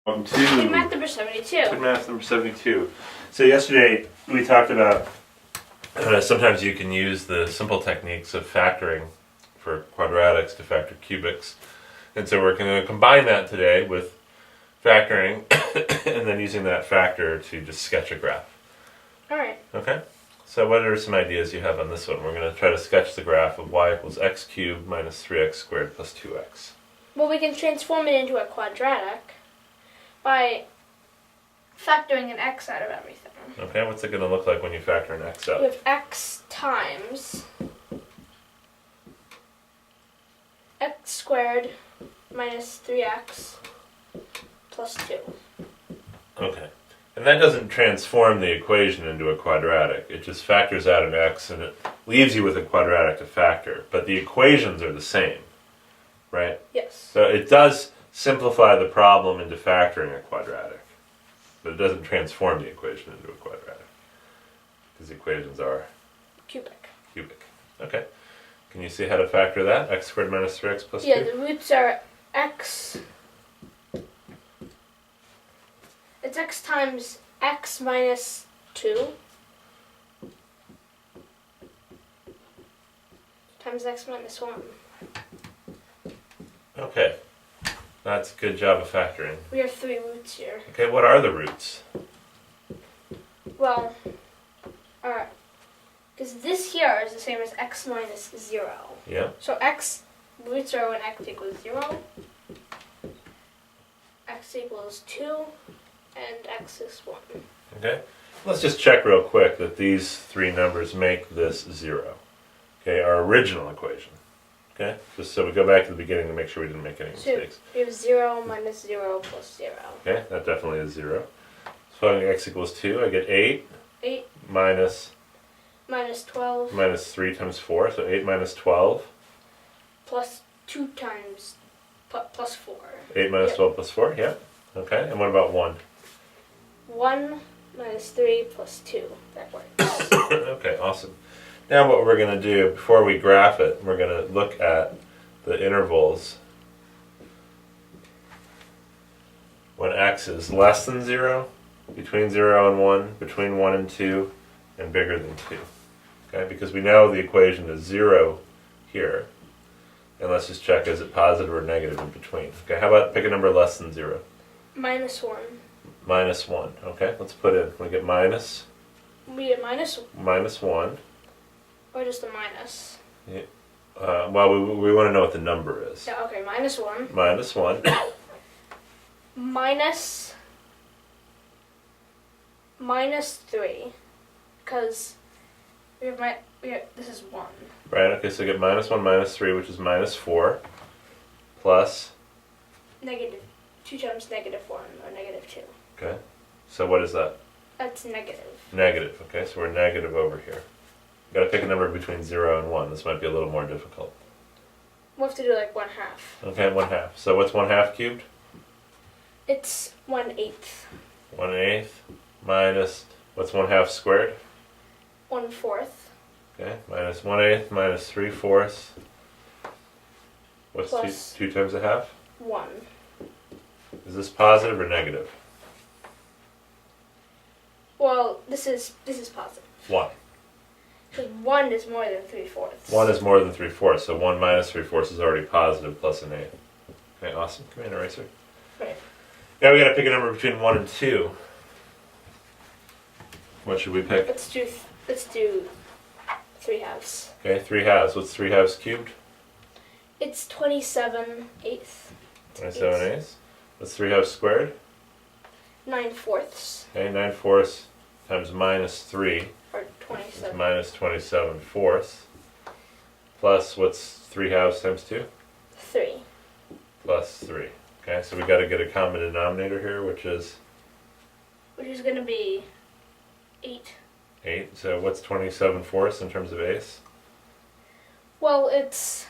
Welcome to KidMath number 72. KidMath number 72. So yesterday we talked about sometimes you can use the simple techniques of factoring for quadratics to factor cubics. And so we're going to combine that today with factoring and then using that factor to just sketch a graph. Alright. Okay? So what are some ideas you have on this one? We're going to try to sketch the graph of y equals x cubed minus 3x squared plus 2x. Well, we can transform it into a quadratic by factoring an x out of everything. Okay, what's it going to look like when you factor an x out? We have x times x squared minus 3x plus 2. Okay. And that doesn't transform the equation into a quadratic. It just factors out an x and it leaves you with a quadratic to factor. But the equations are the same, right? Yes. So it does simplify the problem into factoring a quadratic. But it doesn't transform the equation into a quadratic. Because the equations are Cubic. cubic. Okay. Can you see how to factor that? X squared minus 3x plus 2? Yeah, the roots are x. It's x times x minus 2 times x minus 1. Okay. That's a good job of factoring. We have 3 roots here. Okay, what are the roots? Well, alright. Because this here is the same as x minus 0. Yeah. So x, roots are when x equals 0, x equals 2, and x is 1. Okay, let's just check real quick that these three numbers make this 0. Okay, our original equation. Okay, just so we go back to the beginning to make sure we didn't make any mistakes. We have 0 minus 0 plus 0. Okay, that definitely is 0. So x equals 2, I get 8. 8 minus 12 minus 3 times 4, so 8 minus 12. plus 2 times plus 4. 8 minus 12 plus 4, yeah. Okay, and what about 1? 1 minus 3 plus 2. That works. Okay, awesome. Now what we're going to do, before we graph it, we're going to look at the intervals when x is less than 0, between 0 and 1, between 1 and 2, and bigger than 2. Okay, because we know the equation is 0 here. And let's just check, is it positive or negative in between? Okay, how about pick a number less than 0? Minus 1. Minus 1. Okay, let's put in, we get minus. We get minus Minus 1. or just a minus. Yeah. Well, we want to know what the number is. Yeah, okay, minus 1. Minus 1. minus 3, because this is 1. Right, okay, so get minus 1 minus 3, which is minus 4, plus, Negative 2 times negative 1, or negative 2. okay, so what is that? That's negative. Negative, okay, so we're negative over here. Got to pick a number between 0 and 1. This might be a little more difficult. We'll have to do like 1/2. Okay, 1/2. So what's 1/2 cubed? It's 1/8. 1/8 minus, what's 1/2 squared? 1/4. Okay, minus 1/8 minus 3/4. What's Plus 2 times a half? 1. Is this positive or negative? Well, this is positive. Why? Because 1 is more than 3/4. 1 is more than 3/4, so 1 minus 3/4 is already positive plus an 8. Okay, awesome. Come here, eraser. Right. Now we got to pick a number between 1 and 2. What should we pick? Let's do 3/2. Okay, 3/2. What's 3/2 cubed? It's 27/8. 27/8. What's 3/2 squared? 9/4. Okay, 9/4 times minus 3 Or is 27. minus 27/4. Plus, what's 3/2 times 2? 3. Plus 3. Okay, so we got to get a common denominator here, which is Which is going to be 8. 8. So what's 27/4 in terms of ace? Well, it's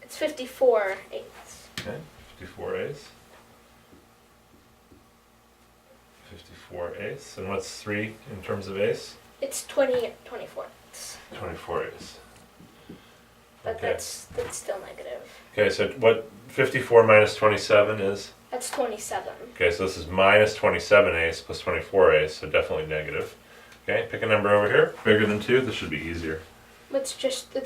54/8. Okay, 54 ace. 54 ace. And what's 3 in terms of ace? It's 24. 24 ace. But Okay. that's still negative. Okay, so what 54 minus 27 is? That's 27. Okay, so this is minus 27 plus 24 so definitely negative. Okay, pick a number over here. Bigger than 2, this should be easier. Let's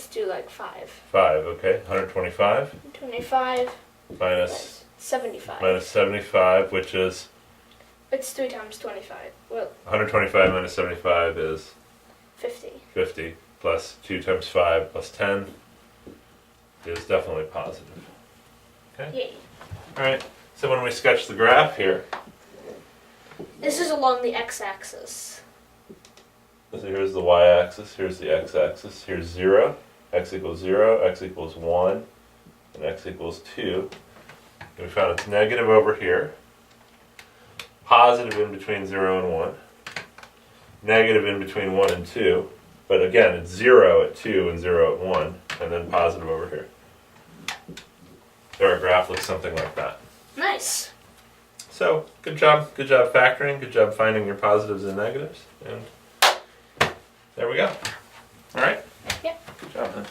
do like 5. 5, okay. 125 25 minus 75. minus 75, which is It's 3 times 25. Well, 125 minus 75 is 50. 50, plus 2 times 5 plus 10 is definitely positive. Okay? Yay. Alright, so when we sketch the graph here, This is along the x-axis. so here's the y-axis, here's the x-axis, here's 0, x equals 0, x equals 1, and x equals 2. And we found it's negative over here, positive in between 0 and 1, negative in between 1 and 2, but again, it's 0 at 2 and 0 at 1, and then positive over here. So our graph looks something like that. Nice. So, good job factoring, good job finding your positives and negatives, and there we go. Alright? Yep. Good job, man.